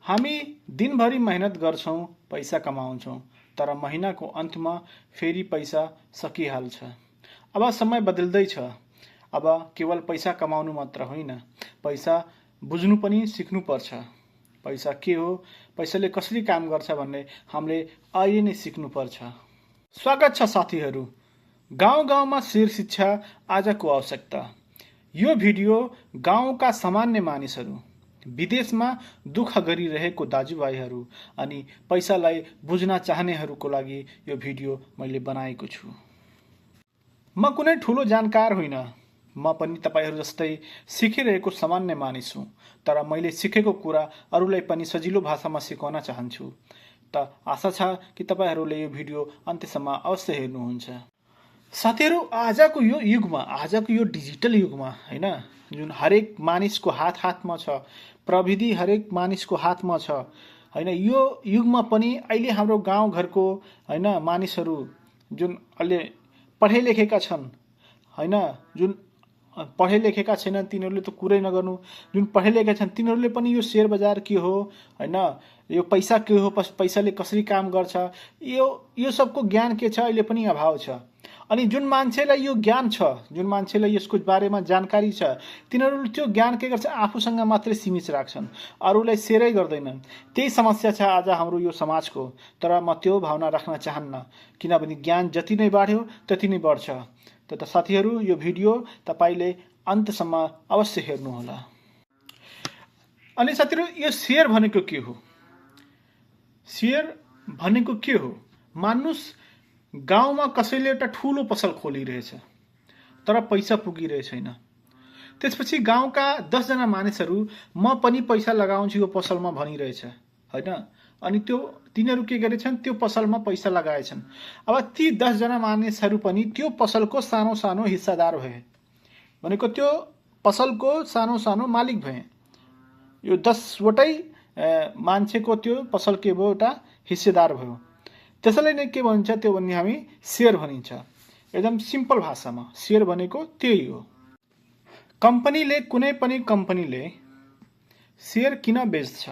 हामी दिनभरि मेहनत गर्छौं, पैसा कमाउँछौं, तर महिनाको अन्तमा फेरि पैसा सकिहाल्छ। अब समय बदल्दैछ। अब केवल पैसा कमाउनु मात्र होइन, पैसा बुझ्नु पनि सिक्नुपर्छ। पैसा के हो, पैसाले कसरी काम गर्छ भन्ने हामीले अहिले नै सिक्नुपर्छ। स्वागत छ साथीहरू। गाउँ-गाउँमा शेर शिक्षा आजको आवश्यकता। यो भिडियो गाउँका सामान्य मानिसहरू, विदेशमा दुःख गरिरहेको दाजुभाइहरू अनि पैसालाई बुझ्न चाहनेहरूको लागि यो भिडियो मैले बनाएको छु। म कुनै ठुलो जानकार होइन। म पनि तपाईहरू जस्तै सिकिरहेको सामान्य मानिस हुँ। तर मैले सिकेको कुरा अरूलाई पनि सजिलो भाषामा सिकाउन चाहन्छु। त आशा छ कि तपाईहरूले यो भिडियो अन्त्यसम्म अवश्य हेर्नुहुन्छ। साथीहरू, आजको यो युगमा, आजको यो डिजिटल युगमा हैन, जुन हरेक मानिसको हातमा छ, प्रविधि हरेक मानिसको हातमा छ हैन, यो युगमा पनि अहिले हाम्रो गाउँघरको हैन मानिसहरू जुन अहिले पढे लेखेका छन् हैन, जुन पढे लेखेका छैनन् तिनीहरूले त कुरै नगर्नु, जुन पढे लेखेका छन् तिनीहरूले पनि यो शेयर बजार के हो हैन, यो पैसा के हो, पैसाले कसरी काम गर्छ, यो सबको ज्ञान के छ अहिले पनि अभाव छ। अनि जुन मान्छेलाई यो ज्ञान छ, जुन मान्छेलाई यसको बारेमा जानकारी छ, तिनीहरूले त्यो ज्ञान के गर्छ, आफूसँग मात्रै सीमित राख्छन्, अरूलाई सेयरै गर्दैनन्। त्यही समस्या छ आज हाम्रो यो समाजको। तर म त्यो भावना राख्न चाहन्न, किनभने ज्ञान जति नै बढ्यो त्यति नै बढ्छ। त साथीहरू, यो भिडियो तपाईले अन्तसम्म अवश्य हेर्नुहोला। अनि साथीहरू, यो शेयर भनेको के हो? शेयर भनेको के हो? मान्नुस्, गाउँमा कसैले एउटा ठुलो पसल खोलिरहेछ, तर पैसा पुगिरहेको छैन। त्यसपछि गाउँका 10 जना मानिसहरू म पनि पैसा लगाउँछु यो पसलमा भनिरहेछ हैन, अनि तिनीहरू के गरेछन्, त्यो पसलमा पैसा लगाएछन्। अब ती 10 जना मानिसहरू पनि त्यो पसलको सानो सानो हिस्सादार भए, भनेको त्यो पसलको सानो सानो मालिक भए। यो 10 वटै मान्छेको त्यो पसल के भयो, एउटा हिस्सेदार भयो। त्यसैले नै के भन्छ, त्यो भन्ने हामी शेयर भनिन्छ। एकदम सिम्पल भाषामा शेयर भनेको त्यही हो। कम्पनीले, कुनै पनि कम्पनीले शेयर किन बेच्छ?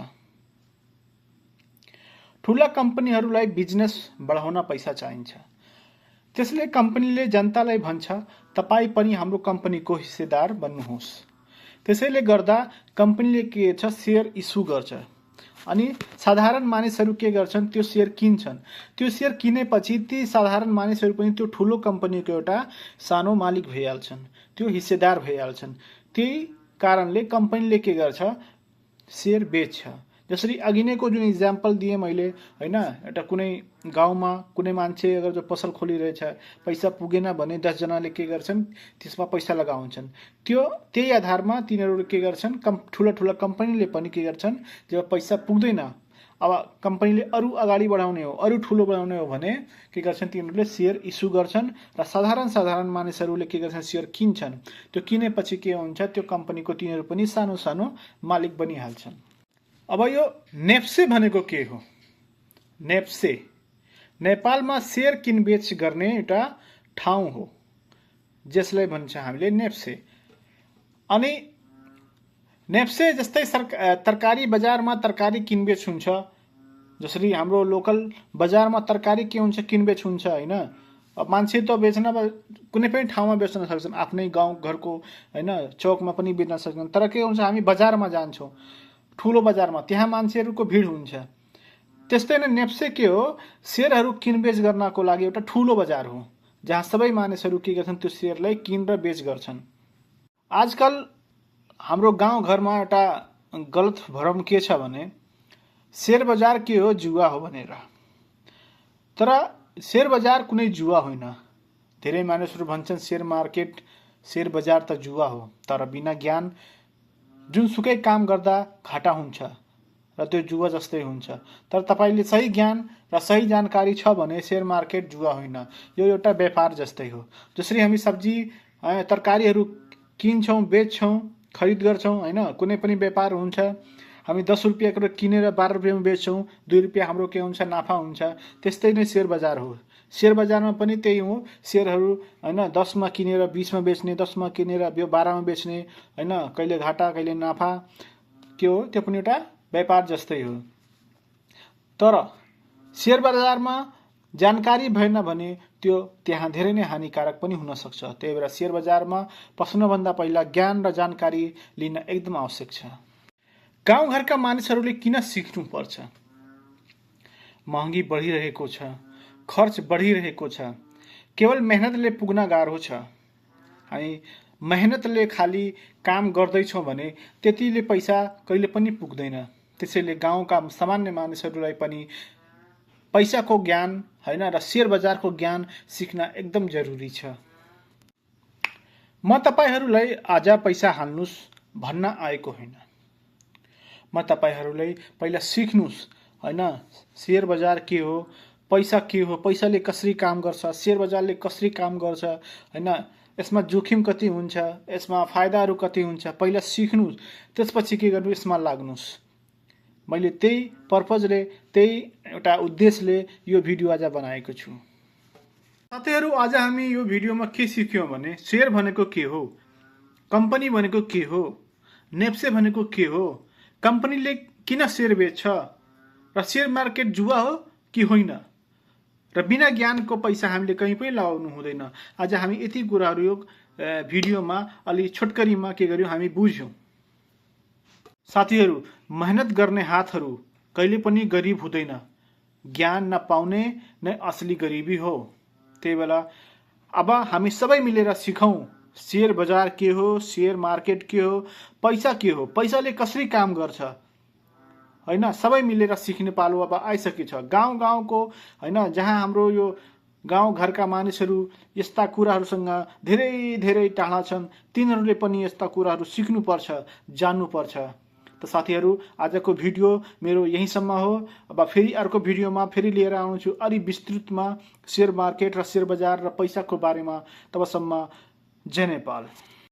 ठुला कम्पनीहरूलाई बिजनेस बढाउन पैसा चाहिन्छ। त्यसले कम्पनीले जनतालाई भन्छ, तपाई पनि हाम्रो कम्पनीको हिस्सेदार बन्नुहोस्। त्यसैले गर्दा कम्पनीले के छ, शेयर इस्यु गर्छ। अनि साधारण मानिसहरू के गर्छन्, त्यो शेयर किन्छन्। त्यो शेयर किनेपछि ती साधारण मानिसहरू पनि त्यो ठुलो कम्पनीको एउटा सानो मालिक भइहाल्छन्, त्यो हिस्सेदार भइहाल्छन्। त्यही कारणले कम्पनीले के गर्छ, शेयर बेच्छ। जसरी अघि नैको जुन इक्जाम्पल दिएँ मैले हैन, एउटा कुनै गाउँमा कुनै मान्छे अगर जो पसल खोलिरहेछ, पैसा पुगेन भने 10 जनाले के गर्छन्, त्यसमा पैसा लगाउँछन्। त्यही आधारमा तिनीहरू के गर्छन्, ठुला कम्पनीले पनि के गर्छन्, जब पैसा पुग्दैन, अब कम्पनीले अरू अगाडि बढाउने हो, अरू ठुलो बनाउने हो भने के गर्छन्, तिनीहरूले शेयर इस्यु गर्छन् र साधारण मानिसहरूले के गर्छन्, शेयर किन्छन्। त्यो किनेपछि के हुन्छ, त्यो कम्पनीको तिनीहरू पनि सानो सानो मालिक बनिहाल्छन्। अब यो नेप्से भनेको के हो? नेप्से नेपालमा शेयर किनबेच गर्ने एउटा ठाउँ हो, जसलाई भन्छ हामीले नेप्से। अनि नेप्से जस्तै तरकारी बजारमा तरकारी किनबेच हुन्छ, जसरी हाम्रो लोकल बजारमा तरकारी के हुन्छ, किनबेच हुन्छ हैन। अब मान्छे त बेच्न कुनै पनि ठाउँमा बेच्न सक्छन्, आफ्नै गाउँ घरको हैन चौकमा पनि बेच्न सक्छन्। तर के हुन्छ, हामी बजारमा जान्छौँ, ठुलो बजारमा, त्यहाँ मान्छेहरूको भिड हुन्छ। त्यस्तै नै नेप्से के हो, शेयरहरू किनबेच गर्नको लागि एउटा ठुलो बजार हो, जहाँ सबै मानिसहरू के गर्छन्, त्यो शेयरलाई किन र बेच गर्छन्। आजकल हाम्रो गाउँघरमा एउटा गलत भ्रम के छ भने, शेयर बजार के हो, जुवा हो भनेर। तर शेयर बजार कुनै जुवा होइन। धेरै मानिसहरू भन्छन् शेयर मार्केट, शेयर बजार त जुवा हो। तर बिना ज्ञान जुनसुकै काम गर्दा घाटा हुन्छ र त्यो जुवा जस्तै हुन्छ। तर तपाईले सही ज्ञान र सही जानकारी छ भने शेयर मार्केट जुवा होइन, यो एउटा व्यापार जस्तै हो। जसरी हामी सब्जी तरकारीहरू किन्छौँ, बेच्छौँ, खरिद गर्छौँ हैन, कुनै पनि व्यापार हुन्छ। हामी 10 रुपैयाँको किनेर 12 रुपैयाँमा बेच्छौँ, 2 रुपैयाँ हाम्रो के हुन्छ, नाफा हुन्छ। त्यस्तै नै शेयर बजार हो। शेयर बजारमा पनि त्यही हो। शेयरहरू हैन 10 मा किनेर 20 मा बेच्ने, 10 मा किनेर 12 मा बेच्ने हैन, कहिले घाटा कहिले नाफा, के हो, त्यो पनि एउटा व्यापार जस्तै हो। तर शेयर बजारमा जानकारी भएन भने त्यो त्यहाँ धेरै नै हानिकारक पनि हुन सक्छ। त्यही भएर शेयर बजारमा पस्नुभन्दा पहिला ज्ञान र जानकारी लिन एकदम आवश्यक छ। गाउँघरका मानिसहरूले किन सिक्नुपर्छ? महँगी बढिरहेको छ, खर्च बढिरहेको छ, केवल मेहनतले पुग्न गाह्रो छ। हामी मेहनतले खाली काम गर्दैछौँ भने त्यतिले पैसा कहिले पनि पुग्दैन। त्यसैले गाउँका सामान्य मानिसहरूलाई पनि पैसाको ज्ञान हैन र शेयर बजारको ज्ञान सिक्न एकदम जरुरी छ। म तपाईहरूलाई आज पैसा हाल्नुस् भन्न आएको होइन। म तपाईहरूलाई पहिला सिक्नुस् हैन, शेयर बजार के हो, पैसा के हो, पैसाले कसरी काम गर्छ, शेयर बजारले कसरी काम गर्छ हैन, यसमा जोखिम कति हुन्छ, यसमा फाइदाहरू कति हुन्छ, पहिला सिक्नुस्, त्यसपछि के गर्नु यसमा लाग्नुस्। मैले त्यही पर्पजले, त्यही एउटा उद्देश्यले यो भिडियो आज बनाएको छु। साथीहरू, आज हामी यो भिडियोमा के सिक्यौं भने शेयर भनेको के हो, कम्पनी भनेको के हो, नेप्से भनेको के हो, कम्पनीले किन शेयर बेच्छ र शेयर मार्केट जुवा हो कि होइन, र बिना ज्ञानको पैसा हामीले कहीँ पनि लगाउनु हुँदैन। आज हामी यति कुराहरू यो भिडियोमा अलि छोटकरीमा के गर्यौं हामी बुझ्यौं। साथीहरू, मेहनत गर्ने हातहरू कहिले पनि गरिब हुँदैन। ज्ञान नपाउने नै असली गरिबी हो। त्यही बेला अब हामी सबै मिलेर सिकौं शेयर बजार के हो, शेयर मार्केट के हो, पैसा के हो, पैसाले कसरी काम गर्छ हैन, सबै मिलेर सिक्ने पालो अब आइसकेछ। गाउँ गाउँको हैन, जहाँ हाम्रो यो गाउँ घरका मानिसहरू यस्ता कुराहरूसँग धेरै धेरै टाढा छन्, तिनीहरूले पनि यस्ता कुराहरू सिक्नुपर्छ, जान्नुपर्छ। त साथीहरू, आजको भिडियो मेरो यहीसम्म हो। अब फेरि अर्को भिडियोमा फेरि लिएर आउँछु अलि विस्तृतमा शेयर मार्केट र शेयर बजार र पैसाको बारेमा। तबसम्म जय नेपाल।